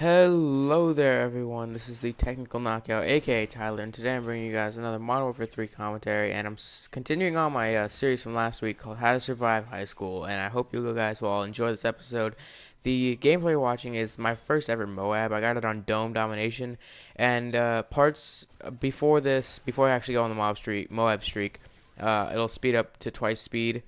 Hello there, everyone. This is the Technical Knockout, aka Tyler, and today I'm bringing you guys another Modern Warfare 3 commentary. And I'm continuing on my series from last week called How to Survive High School. And I hope you guys will all enjoy this episode. The gameplay you're watching is my first ever Moab. I got it on Dome Domination, and parts before this, before I actually go on the Moab streak, it'll speed up to twice speed.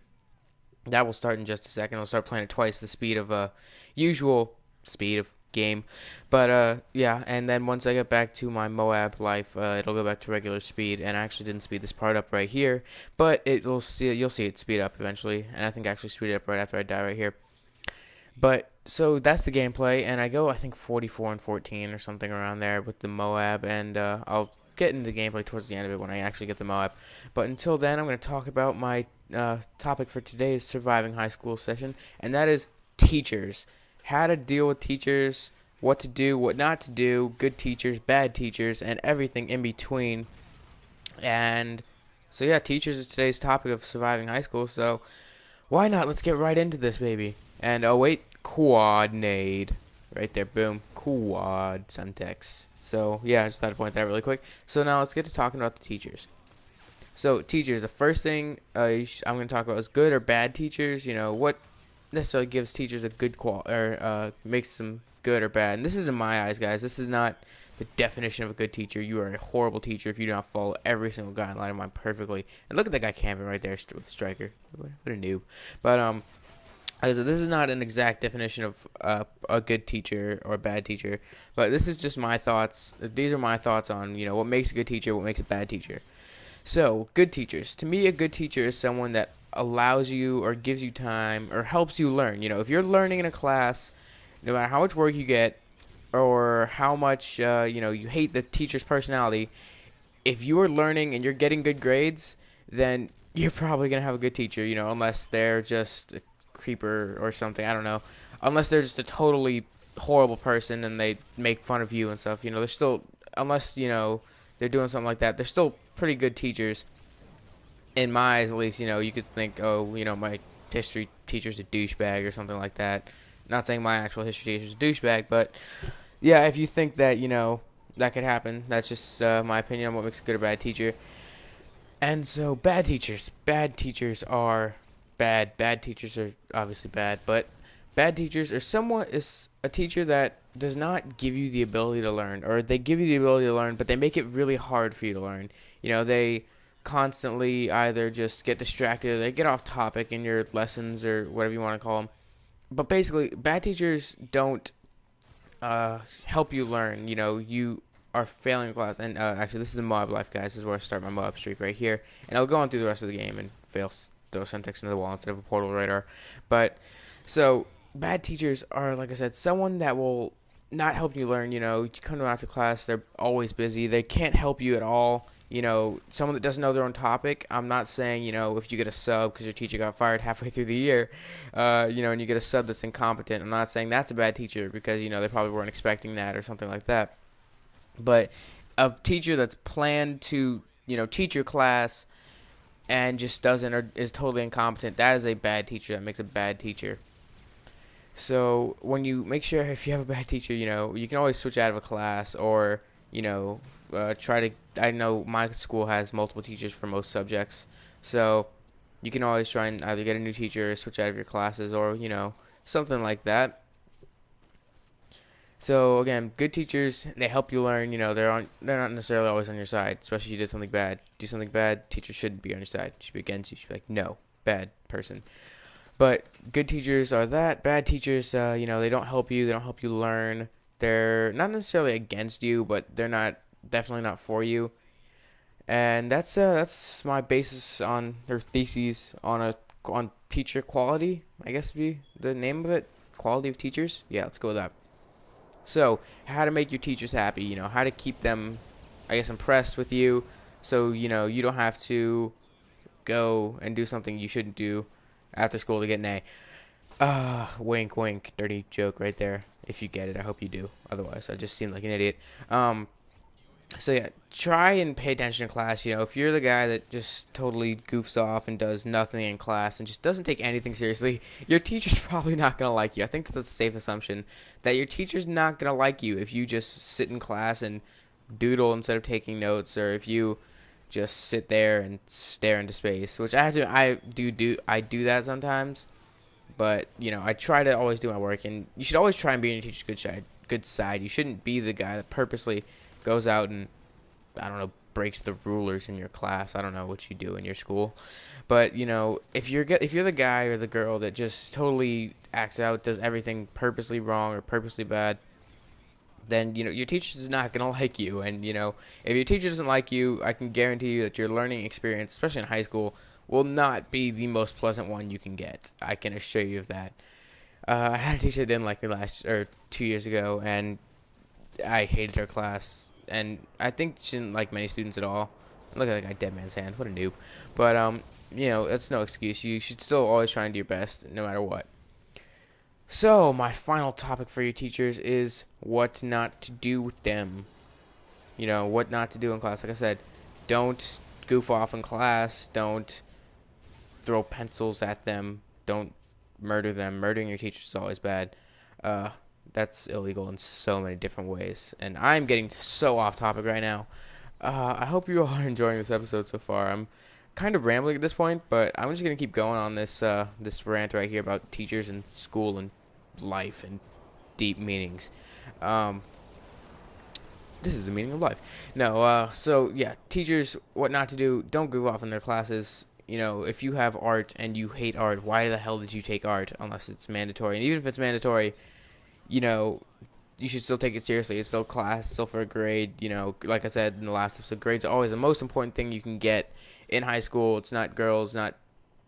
That will start in just a second. I'll start playing at twice the speed of usual speed of game. But yeah, and then once I get back to my Moab life, it'll go back to regular speed. And I actually didn't speed this part up right here, but you'll see it speed up eventually, and I think I actually speed it up right after I die right here. But so that's the gameplay, and I go I think 44 and 14 or something around there with the Moab, and I'll get into the gameplay towards the end of it when I actually get the Moab. But until then, I'm going to talk about my topic for today's surviving high school session, and that is teachers. How to deal with teachers, what to do, what not to do, good teachers, bad teachers, and everything in between. And so yeah, teachers is today's topic of surviving high school, so why not? Let's get right into this, baby. And oh wait, quad nade. Right there, boom, quad syntax. So yeah, I just thought to point that out really quick. So now let's get to talking about the teachers. So teachers, the first thing I'm going to talk about is good or bad teachers. You know, what necessarily gives teachers a good makes them good or bad. And this is in my eyes, guys. This is not the definition of a good teacher. You are a horrible teacher if you do not follow every single guideline of mine perfectly. And look at that guy camping right there with Striker. What a noob. But this is not an exact definition of a good teacher or a bad teacher, but this is just my thoughts. These are my thoughts on, you know, what makes a good teacher, what makes a bad teacher. So, good teachers. To me, a good teacher is someone that allows you or gives you time or helps you learn. You know, if you're learning in a class, no matter how much work you get or how much, you hate the teacher's personality, if you are learning and you're getting good grades, then you're probably going to have a good teacher, you know, unless they're just a creeper or something. I don't know. Unless they're just a totally horrible person and they make fun of you and stuff. You know, they're still, unless, you know, they're doing something like that, they're still pretty good teachers. In my eyes, at least, you know, you could think, oh, you know, my history teacher's a douchebag or something like that. Not saying my actual history teacher's a douchebag, but yeah, if you think that, you know, that could happen, that's just my opinion on what makes a good or bad teacher. And so, bad teachers. Bad teachers are bad. Bad teachers are obviously bad, but bad teachers are somewhat is a teacher that does not give you the ability to learn, or they give you the ability to learn, but they make it really hard for you to learn. You know, they constantly either just get distracted or they get off topic in your lessons or whatever you want to call them. But basically, bad teachers don't help you learn. You know, you are failing class. And actually, this is the Moab life, guys. This is where I start my Moab streak right here. And I'll go on through the rest of the game and throw syntax into the wall instead of a portal radar. But so bad teachers are, like I said, someone that will not help you learn. You know, you come out to class, they're always busy. They can't help you at all. You know, someone that doesn't know their own topic. I'm not saying, you know, if you get a sub because your teacher got fired halfway through the year, you know, and you get a sub that's incompetent. I'm not saying that's a bad teacher because, you know, they probably weren't expecting that or something like that. But a teacher that's planned to, you know, teach your class and just doesn't or is totally incompetent, that is a bad teacher. That makes a bad teacher. So when you make sure if you have a bad teacher, you know, you can always switch out of a class or, you know, I know my school has multiple teachers for most subjects, so you can always try and either get a new teacher or switch out of your classes or, you know, something like that. So again, good teachers, they help you learn. You know, they're not necessarily always on your side, especially if you did something bad. Do something bad, teachers shouldn't be on your side. Should be against you. Should be like, no, bad person. But good teachers are that. Bad teachers, you know, they don't help you. They don't help you learn. They're not necessarily against you, but they're definitely not for you. And that's my basis on their theses on teacher quality. I guess would be the name of it. Quality of teachers. Yeah, let's go with that. So, how to make your teachers happy, you know, how to keep them, I guess, impressed with you so, you know, you don't have to go and do something you shouldn't do after school to get an A. Wink, wink, dirty joke right there. If you get it, I hope you do. Otherwise, I just seem like an idiot. So yeah, try and pay attention in class. If you're the guy that just totally goofs off and does nothing in class and just doesn't take anything seriously, your teacher's probably not gonna like you. I think that's a safe assumption that your teacher's not gonna like you if you just sit in class and doodle instead of taking notes, or if you just sit there and stare into space. Which I do that sometimes, but I try to always do my work, and you should always try and be on your teacher's good side. You shouldn't be the guy that purposely goes out and, I don't know, breaks the rulers in your class. I don't know what you do in your school, but if you're the guy or the girl that just totally acts out, does everything purposely wrong or purposely bad, then your teacher's not gonna like you. And if your teacher doesn't like you, I can guarantee you that your learning experience, especially in high school, will not be the most pleasant one you can get. I can assure you of that. I had a teacher that didn't like me 2 years ago, and I hated her class. And I think she didn't like many students at all. Look at that guy, dead man's hand. What a noob. But that's no excuse. You should still always try and do your best, no matter what. So my final topic for you teachers is what not to do with them. What not to do in class. Like I said, don't goof off in class. Don't throw pencils at them. Don't murder them. Murdering your teachers is always bad. That's illegal in so many different ways. And I'm getting so off topic right now. I hope you all are enjoying this episode so far. I'm kind of rambling at this point, but I'm just going to keep going on this rant right here about teachers and school and life and deep meanings. This is the meaning of life. No, so yeah, teachers, what not to do. Don't goof off in their classes. If you have art and you hate art, why the hell did you take art unless it's mandatory? And even if it's mandatory, you should still take it seriously. It's still class, it's still for a grade. Like I said in the last episode, grades are always the most important thing you can get in high school. It's not girls, not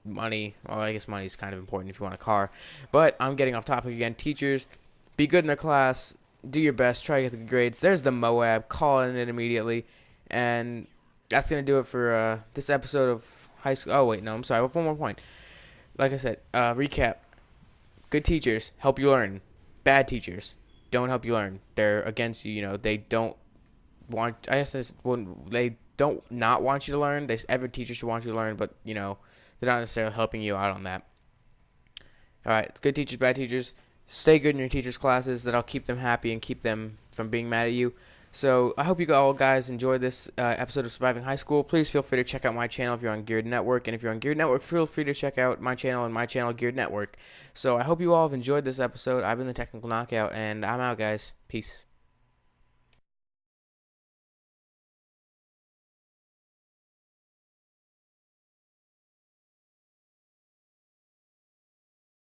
money. Well, I guess money is kind of important if you want a car. But I'm getting off topic again. Teachers, be good in their class. Do your best. Try to get the good grades. There's the Moab. Call it in immediately. And that's going to do it for this episode of high school. Oh, wait, no, I'm sorry. One more point. Like I said, recap. Good teachers help you learn. Bad teachers don't help you learn. They're against you. They don't want. I guess they don't not want you to learn. Every teacher should want you to learn, but they're not necessarily helping you out on that. All right, it's good teachers, bad teachers. Stay good in your teachers' classes. That'll keep them happy and keep them from being mad at you. So I hope you all guys enjoyed this episode of Surviving High School. Please feel free to check out my channel if you're on Geared Network. And if you're on Geared Network, feel free to check out my channel and my channel, Geared Network. So I hope you all have enjoyed this episode. I've been the Technical Knockout, and I'm out, guys. Peace.